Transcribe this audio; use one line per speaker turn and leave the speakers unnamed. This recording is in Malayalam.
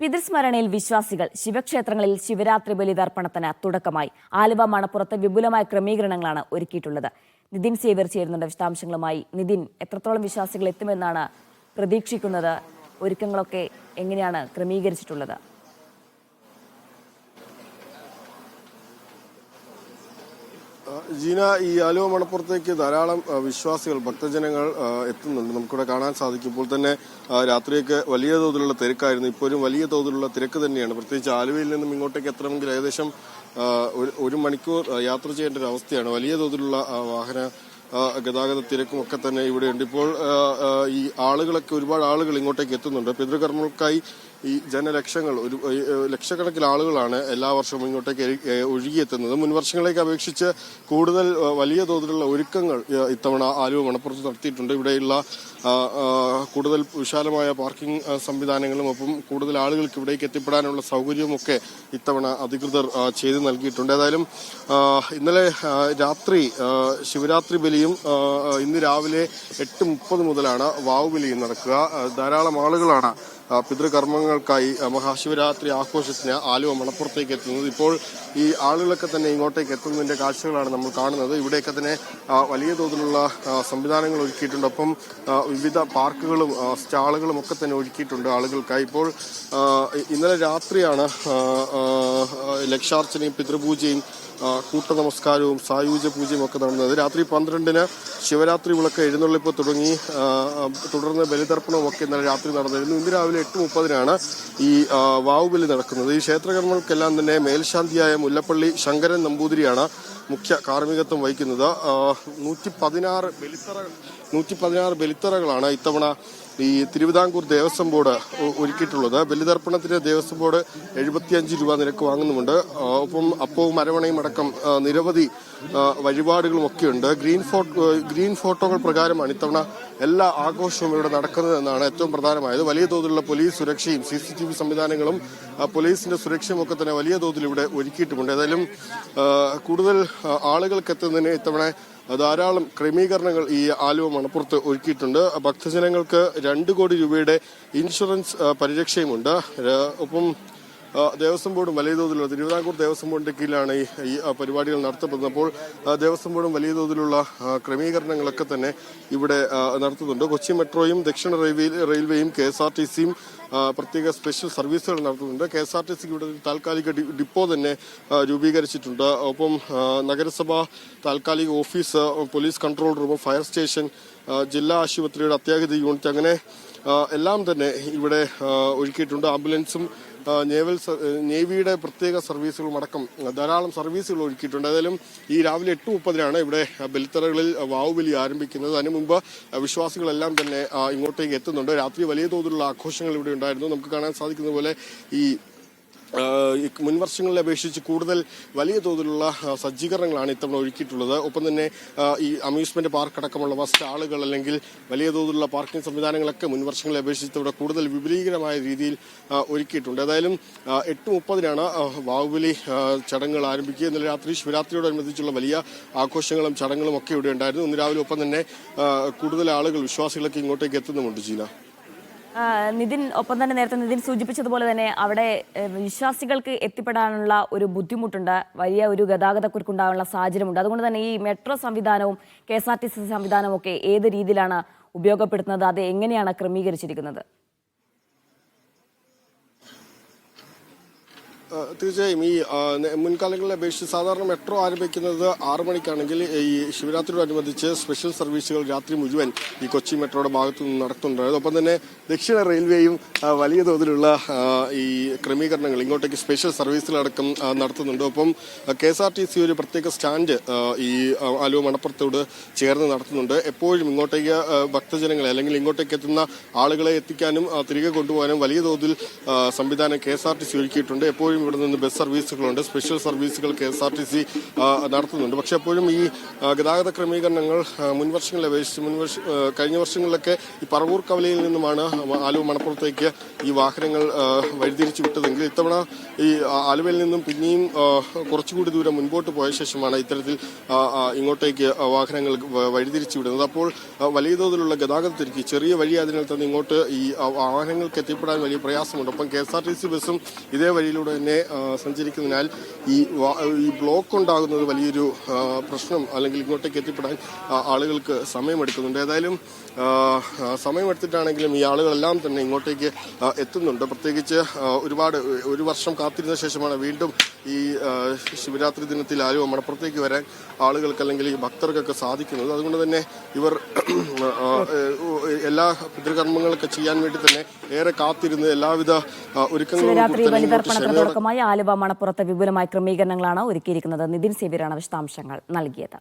പിതൃസ്മരണയിൽ വിശ്വാസികൾ ശിവക്ഷേത്രങ്ങളിൽ ശിവരാത്രി ബലിതർപ്പണത്തിന് തുടക്കമായി. ആലുവ മണപ്പുറത്ത് വിപുലമായ ക്രമീകരണങ്ങളാണ് ഒരുക്കിയിട്ടുള്ളത്. നിതിൻ സേവ്യർ ചേരുന്നുണ്ട് വിശദാംശങ്ങളുമായി. നിതിൻ, എത്രത്തോളം വിശ്വാസികൾ എത്തുമെന്നാണ് പ്രതീക്ഷിക്കുന്നത്? ഒരുക്കങ്ങളൊക്കെ എങ്ങനെയാണ് ക്രമീകരിച്ചിട്ടുള്ളത്?
ജീന, ഈ ആലുവ മണപ്പുറത്തേക്ക് ധാരാളം വിശ്വാസികൾ, ഭക്തജനങ്ങൾ എത്തുന്നുണ്ട്. നമുക്കിവിടെ കാണാൻ സാധിക്കും. ഇപ്പോൾ തന്നെ രാത്രിയൊക്കെ വലിയ തോതിലുള്ള തിരക്കായിരുന്നു. ഇപ്പോഴും വലിയ തോതിലുള്ള തിരക്ക് തന്നെയാണ്. പ്രത്യേകിച്ച് ആലുവയിൽ നിന്നും ഇങ്ങോട്ടേക്ക് എത്തണമെങ്കിൽ ഏകദേശം ഒരു മണിക്കൂർ യാത്ര ചെയ്യേണ്ട ഒരു അവസ്ഥയാണ്. വലിയ തോതിലുള്ള വാഹന ഗതാഗത തിരക്കും ഒക്കെ തന്നെ ഇവിടെയുണ്ട്. ഇപ്പോൾ ഈ ആളുകളൊക്കെ, ഒരുപാട് ആളുകൾ ഇങ്ങോട്ടേക്ക് എത്തുന്നുണ്ട്. പിതൃകർമ്മങ്ങൾക്കായി ഈ ജനലക്ഷങ്ങൾ, ലക്ഷക്കണക്കിന് ആളുകളാണ് എല്ലാ വർഷവും ഇങ്ങോട്ടേക്ക് ഒഴുകിയെത്തുന്നത്. മുൻ വർഷങ്ങളേക്ക് അപേക്ഷിച്ച് കൂടുതൽ വലിയ തോതിലുള്ള ഒരുക്കങ്ങൾ ഇത്തവണ ആലുവ മണപ്പുറത്ത് നടത്തിയിട്ടുണ്ട്. ഇവിടെയുള്ള കൂടുതൽ വിശാലമായ പാർക്കിംഗ് സംവിധാനങ്ങളും ഒപ്പം കൂടുതൽ ആളുകൾക്ക് ഇവിടേക്ക് എത്തിപ്പെടാനുള്ള സൗകര്യവുമൊക്കെ ഇത്തവണ അധികൃതർ ചെയ്തു നൽകിയിട്ടുണ്ട്. ഏതായാലും ഇന്നലെ രാത്രി ശിവരാത്രി ബലിയും ഇന്ന് രാവിലെ 8:30 മുതലാണ് വാവുബലിയും നടക്കുക. ധാരാളം ആളുകളാണ് പിതൃകർമ്മങ്ങൾക്കായി മഹാശിവരാത്രി ആഘോഷത്തിന് ആലുവ മണപ്പുറത്തേക്ക് എത്തുന്നത്. ഇപ്പോൾ ഈ ആളുകളൊക്കെ തന്നെ ഇങ്ങോട്ടേക്ക് എത്തുന്നതിന്റെ കാഴ്ചകളാണ് നമ്മൾ കാണുന്നത്. ഇവിടെയൊക്കെ തന്നെ വലിയ തോതിലുള്ള സംവിധാനങ്ങൾ ഒരുക്കിയിട്ടുണ്ട്. ഒപ്പം വിവിധ പാർക്കുകളും സ്റ്റാളുകളും ഒക്കെ തന്നെ ഒരുക്കിയിട്ടുണ്ട് ആളുകൾക്കായി. ഇപ്പോൾ ഇന്നലെ രാത്രിയാണ് ലക്ഷാർച്ചനയും പിതൃപൂജയും കൂട്ടനമസ്കാരവും സായൂജ പൂജയും ഒക്കെ നടന്നത്. രാത്രി 12-ന് ശിവരാത്രി വിളക്ക് എഴുന്നള്ളിപ്പ് തുടങ്ങി. തുടർന്ന് ബലിതർപ്പണവും ഒക്കെ ഇന്നലെ രാത്രി നടന്നിരുന്നു. ഇന്ന് രാവിലെ 8:30-നാണ് ഈ വാവുബലി നടക്കുന്നത്. ഈ ക്ഷേത്രകർമ്മങ്ങൾക്കെല്ലാം തന്നെ മേൽശാന്തിയായ മുല്ലപ്പള്ളി ശങ്കരൻ നമ്പൂതിരിയാണ് മുഖ്യ കാർമ്മികത്വം വഹിക്കുന്നത്. 116 ബലിത്തറകളാണ് ഇത്തവണ ഈ തിരുവിതാംകൂർ ദേവസ്വം ബോർഡ് ഒരുക്കിയിട്ടുള്ളത്. ബലിതർപ്പണത്തിന് ദേവസ്വം ബോർഡ് 75 രൂപ നിരക്ക് വാങ്ങുന്നുമുണ്ട്. ഒപ്പം അപ്പവും അരവണയും അടക്കം നിരവധി വഴിപാടുകളും ഒക്കെയുണ്ട്. ഗ്രീൻ ഫോട്ടോകൾ പ്രകാരമാണ് ഇത്തവണ എല്ലാ ആഘോഷവും ഇവിടെ നടക്കുന്നതെന്നാണ് ഏറ്റവും പ്രധാനമായത്. വലിയ തോതിലുള്ള പോലീസ് സുരക്ഷയും CCTV സംവിധാനങ്ങളും പോലീസിന്റെ സുരക്ഷയും ഒക്കെ തന്നെ വലിയ തോതിൽ ഇവിടെ ഒരുക്കിയിട്ടുമുണ്ട്. ഏതായാലും കൂടുതൽ ആളുകൾക്ക് എത്തുന്നതിന് ഇത്തവണ ധാരാളം ക്രമീകരണങ്ങൾ ഈ ആലുവ മണപ്പുറത്ത് ഒരുക്കിയിട്ടുണ്ട്. ഭക്തജനങ്ങൾക്ക് 2 കോടി രൂപയുടെ ഇൻഷുറൻസ് പരിരക്ഷയുമുണ്ട്. ഒപ്പം ദേവസ്വം ബോർഡും വലിയ തോതിലുള്ള, തിരുവിതാംകൂർ ദേവസ്വം ബോർഡിന്റെ കീഴിലാണ് ഈ പരിപാടികൾ നടത്തപ്പെടുന്നത്. അപ്പോൾ ദേവസ്വം ബോർഡും വലിയ തോതിലുള്ള ക്രമീകരണങ്ങളൊക്കെ തന്നെ ഇവിടെ നടത്തുന്നുണ്ട്. കൊച്ചി മെട്രോയും ദക്ഷിണ റെയിൽവേയും KSRTCയും പ്രത്യേക സ്പെഷ്യൽ സർവീസുകൾ നടത്തുന്നുണ്ട്. KSRTCക്ക് ഇവിടെ ഒരു താൽക്കാലിക ഡിപ്പോ തന്നെ രൂപീകരിച്ചിട്ടുണ്ട്. ഒപ്പം നഗരസഭ താൽക്കാലിക office, police control room, fire station, ജില്ലാ ആശുപത്രിയുടെ അത്യാഹിത യൂണിറ്റ്, അങ്ങനെ എല്ലാം തന്നെ ഇവിടെ ഒരുക്കിയിട്ടുണ്ട്. ആംബുലൻസും നേവിയുടെ പ്രത്യേക സർവീസുകളും അടക്കം ധാരാളം സർവീസുകൾ ഒരുക്കിയിട്ടുണ്ട്. ഏതായാലും ഈ രാവിലെ 8:30-നാണ് ഇവിടെ ബലിത്തറകളിൽ വാവുബലി ആരംഭിക്കുന്നത്. അതിനു മുമ്പ് വിശ്വാസികളെല്ലാം തന്നെ ഇങ്ങോട്ടേക്ക് എത്തുന്നുണ്ട്. രാത്രി വലിയ തോതിലുള്ള ആഘോഷങ്ങൾ ഇവിടെ ഉണ്ടായിരുന്നു. നമുക്ക് കാണാൻ സാധിക്കുന്ന പോലെ ഈ മുൻവർഷങ്ങളെ അപേക്ഷിച്ച് കൂടുതൽ വലിയ തോതിലുള്ള സജ്ജീകരണങ്ങളാണ് ഇത്തവണ ഒരുക്കിയിട്ടുള്ളത്. ഒപ്പം തന്നെ ഈ അമ്യൂസ്മെന്റ് പാർക്ക് അടക്കമുള്ള സ്റ്റാളുകൾ അല്ലെങ്കിൽ വലിയ തോതിലുള്ള പാർക്കിംഗ് സംവിധാനങ്ങളൊക്കെ മുൻവർഷങ്ങളെ അപേക്ഷിച്ച് ഇവിടെ കൂടുതൽ വിപുലീകരമായ രീതിയിൽ ഒരുക്കിയിട്ടുണ്ട്. ഏതായാലും 8:30-നാണ് വാവുബലി ചടങ്ങുകൾ ആരംഭിക്കുക. ഇന്നലെ രാത്രി ശിവരാത്രിയോടനുബന്ധിച്ചുള്ള വലിയ ആഘോഷങ്ങളും ചടങ്ങുകളും ഒക്കെ ഇവിടെ ഉണ്ടായിരുന്നു. ഇന്ന് രാവിലെ ഒപ്പം തന്നെ കൂടുതൽ ആളുകൾ, വിശ്വാസികളൊക്കെ ഇങ്ങോട്ടേക്ക് എത്തുന്നുമുണ്ട്. ജീന,
നിതിൻ, ഒപ്പം തന്നെ നേരത്തെ നിതിൻ സൂചിപ്പിച്ചതുപോലെ തന്നെ അവിടെ വിശ്വാസികൾക്ക് എത്തിപ്പെടാനുള്ള ഒരു ബുദ്ധിമുട്ടുണ്ട്. വലിയ ഒരു ഗതാഗതക്കുരുക്കുണ്ടാകാനുള്ള സാഹചര്യമുണ്ട്. അതുകൊണ്ട് തന്നെ ഈ മെട്രോ സംവിധാനവും KSRTC സംവിധാനവും ഒക്കെ ഏത് രീതിയിലാണ് ഉപയോഗപ്പെടുത്തുന്നത്? അത് എങ്ങനെയാണ് ക്രമീകരിച്ചിരിക്കുന്നത്?
തീർച്ചയായും ഈ മുൻകാലങ്ങളെ അപേക്ഷിച്ച് സാധാരണ മെട്രോ ആരംഭിക്കുന്നത് 6 മണിക്കാണെങ്കിൽ ഈ ശിവരാത്രിയോടനുബന്ധിച്ച് സ്പെഷ്യൽ സർവീസുകൾ രാത്രി മുഴുവൻ ഈ കൊച്ചി മെട്രോയുടെ ഭാഗത്തു നിന്ന് നടത്തുന്നുണ്ടായിരുന്നു. ഒപ്പം തന്നെ ദക്ഷിണ റെയിൽവേയും വലിയ തോതിലുള്ള ഈ ക്രമീകരണങ്ങൾ, ഇങ്ങോട്ടേക്ക് സ്പെഷ്യൽ സർവീസുകളടക്കം നടത്തുന്നുണ്ട്. ഒപ്പം KSRTC ഒരു പ്രത്യേക സ്റ്റാൻഡ് ഈ ആലുവ മണപ്പുറത്തോട് ചേർന്ന് നടത്തുന്നുണ്ട്. എപ്പോഴും ഇങ്ങോട്ടേക്ക് ഭക്തജനങ്ങളെ അല്ലെങ്കിൽ ഇങ്ങോട്ടേക്ക് എത്തുന്ന ആളുകളെ എത്തിക്കാനും തിരികെ കൊണ്ടുപോകാനും വലിയ തോതിൽ സംവിധാനം KSRTC ഒരുക്കിയിട്ടുണ്ട്. എപ്പോഴും ഇപ്പോഴും ഇവിടെ നിന്ന് ബസ് സർവീസുകളുണ്ട്, സ്പെഷ്യൽ സർവീസുകൾ KSRTC നടത്തുന്നുണ്ട്. പക്ഷെ അപ്പോഴും ഈ ഗതാഗത ക്രമീകരണങ്ങൾ മുൻ വർഷങ്ങളെ അപേക്ഷിച്ച് കഴിഞ്ഞ വർഷങ്ങളിലൊക്കെ ഈ പറവൂർ കവലയിൽ നിന്നുമാണ് ആലുവ മണപ്പുറത്തേക്ക് ഈ വാഹനങ്ങൾ വഴിതിരിച്ചു വിട്ടതെങ്കിൽ ഇത്തവണ ഈ ആലുവയിൽ നിന്നും പിന്നെയും കുറച്ചുകൂടി ദൂരം മുൻപോട്ട് പോയ ശേഷമാണ് ഇത്തരത്തിൽ ഇങ്ങോട്ടേക്ക് വാഹനങ്ങൾ വഴിതിരിച്ചു വിടുന്നത്. അപ്പോൾ വലിയ തോതിലുള്ള ഗതാഗത തിരക്ക്, ചെറിയ വഴി അതിനാൽ തന്നെ ഇങ്ങോട്ട് ഈ വാഹനങ്ങൾക്ക് എത്തിപ്പെടാൻ വലിയ പ്രയാസമുണ്ട്. അപ്പം KSRTC ബസ്സും ഇതേ വഴിയിലൂടെ തന്നെ സഞ്ചരിക്കുന്നതിനാൽ ഈ ബ്ലോക്ക് ഉണ്ടാകുന്നത് വലിയൊരു പ്രശ്നം, അല്ലെങ്കിൽ ഇങ്ങോട്ടേക്ക് എത്തിപ്പെടാൻ ആളുകൾക്ക് സമയമെടുക്കുന്നുണ്ട്. ഏതായാലും സമയമെടുത്തിട്ടാണെങ്കിലും ഈ ആളുകളെല്ലാം തന്നെ ഇങ്ങോട്ടേക്ക് എത്തുന്നുണ്ട്. പ്രത്യേകിച്ച് ഒരു വർഷം കാത്തിരുന്ന ശേഷമാണ് വീണ്ടും ഈ ശിവരാത്രി ദിനത്തിൽ ആലുവ മണപ്പുറത്തേക്ക് വരാൻ ആളുകൾക്ക് അല്ലെങ്കിൽ ഈ ഭക്തർക്കൊക്കെ സാധിക്കുന്നത്. അതുകൊണ്ട് തന്നെ ഇവർ എല്ലാ പിതൃകർമ്മങ്ങളൊക്കെ ചെയ്യാൻ വേണ്ടി തന്നെ ഏറെ കാത്തിരുന്ന് എല്ലാവിധ
ശിവരാത്രി ബലിതർപ്പണത്തിന് തുടക്കമായി ആലുവ മണപ്പുറത്ത് വിപുലമായ ക്രമീകരണങ്ങളാണ് ഒരുക്കിയിരിക്കുന്നത്. നിതിൻ സേവ്യറാണ് വിശദാംശങ്ങൾ നൽകിയത്.